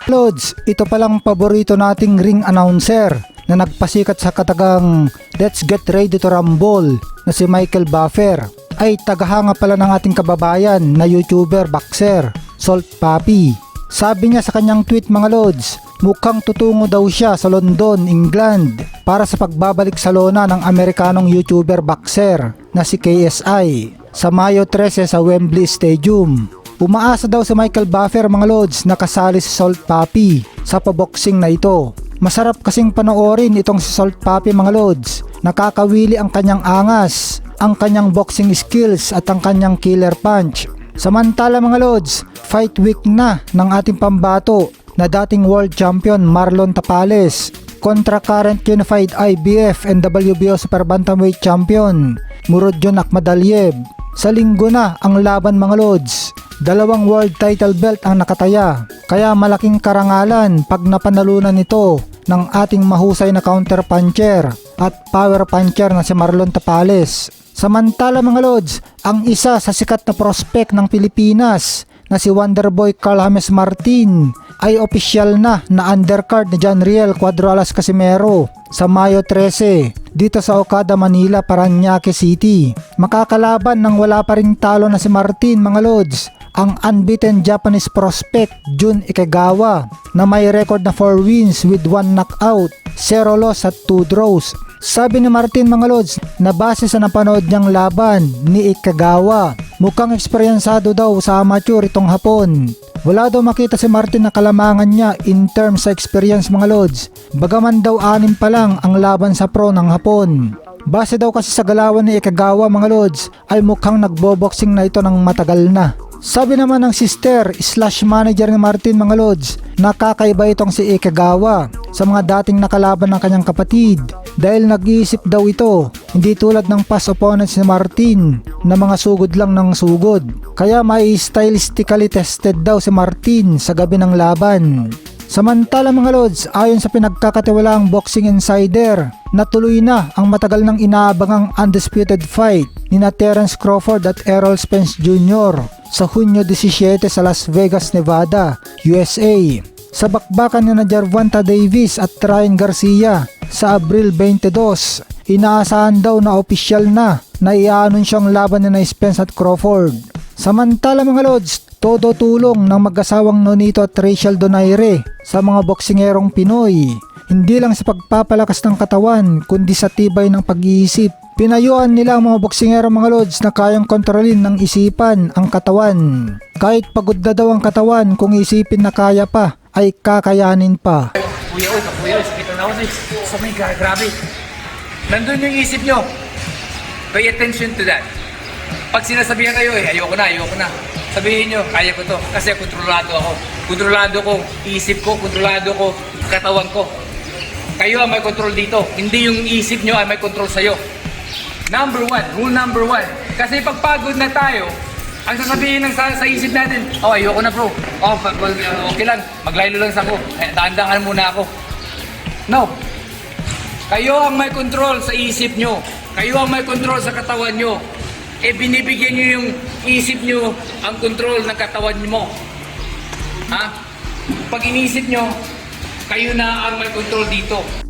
Lods, ito palang paborito nating ring announcer na nagpasikat sa katagang Let's Get Ready to Rumble na si Michael Buffer ay tagahanga pala ng ating kababayan na YouTuber boxer, Salt Papi. Sabi niya sa kanyang tweet mga Lods, mukhang tutungo daw siya sa London, England para sa pagbabalik sa lona ng Amerikanong YouTuber boxer na si KSI sa Mayo 13 sa Wembley Stadium. Umaasa daw si Michael Buffer mga Lods na kasali si Salt Papi sa paboxing na ito. Masarap kasing panoorin itong si Salt Papi mga Lods. Nakakawili ang kanyang angas, ang kanyang boxing skills at ang kanyang killer punch. Samantala mga Lods, fight week na ng ating pambato na dating world champion Marlon Tapales kontra current unified IBF and WBO super bantamweight champion Murodjon Akhmadaliev. Sa linggo na ang laban mga Lods. 2 world title belt ang nakataya, kaya malaking karangalan pag napanalunan nito ng ating mahusay na counter puncher at power puncher na si Marlon Tapales. Samantala mga Lods, ang isa sa sikat na prospect ng Pilipinas na si Wonderboy Carl James Martin ay opisyal na undercard ni John Riel Cuadro Alas Casimero sa Mayo 13 dito sa Okada, Manila, Parañaque City. Makakalaban ng wala pa ring talo na si Martin mga Lods, ang unbeaten Japanese prospect Jun Ikagawa na may record na 4 wins with 1 knockout, 0 loss at 2 draws. Sabi ni Martin mga Lods na base sa napanood niyang laban ni Ikagawa, mukhang eksperyensado daw sa amateur itong hapon. Wala daw makita si Martin na kalamangan niya in terms sa experience mga Lods, bagaman daw 6 pa lang ang laban sa pro ng hapon. Base daw kasi sa galawan ni Ikagawa mga Lods ay mukhang nagboboxing na ito ng matagal na. Sabi naman ng sister / manager ni Martin mga Lods, nakakaiba itong si Ikagawa sa mga dating nakalaban ng kanyang kapatid dahil nag-iisip daw ito, hindi tulad ng past opponents ni Martin na mga sugod lang ng sugod. Kaya may stylistically tested daw si Martin sa gabi ng laban. Samantala mga Lods, ayon sa pinagkakatiwalaang boxing insider, natuloy na ang matagal nang inaabangang undisputed fight ni na Terence Crawford at Errol Spence Jr. sa Hunyo 17 sa Las Vegas, Nevada, USA. Sa bakbakan ni na Gervonta Davis at Ryan Garcia sa Abril 22, inaasahan daw na opisyal na i-anunsyo ang laban ni na Spence at Crawford. Samantala mga Lods, todo tulong ng mag-asawang Nonito at Rachel Donaire sa mga boksingerong Pinoy. Hindi lang sa pagpapalakas ng katawan, kundi sa tibay ng pag-iisip. Pinayuan nila ang mga boksingero mga Lods na kayang kontrolin ng isipan ang katawan. Kahit pagod na daw ang katawan, kung isipin na kaya pa, ay kakayanin pa. Kuya, sakit na ako sa may grabe. Nandun yung isip nyo. Pay attention to that. Pag sinasabihan kayo, ayoko na. Sabihin nyo, kaya ko to. Kasi kontrolado ako. Kontrolado ko isip ko, kontrolado ko katawan ko. Kayo ang may control dito. Hindi yung isip nyo ay may control sa'yo. Rule number one. Kasi pag pagod na tayo, ang sasabihin sa isip natin, ayoko na bro. Okay lang, maglaylo lang sa ako. Dahan-dahan muna ako. No. Kayo ang may control sa isip nyo. Kayo ang may control sa katawan nyo. Binibigyan nyo yung isip nyo ang control ng katawan mo. Ha? Pag inisip nyo, kayo na ang may control dito.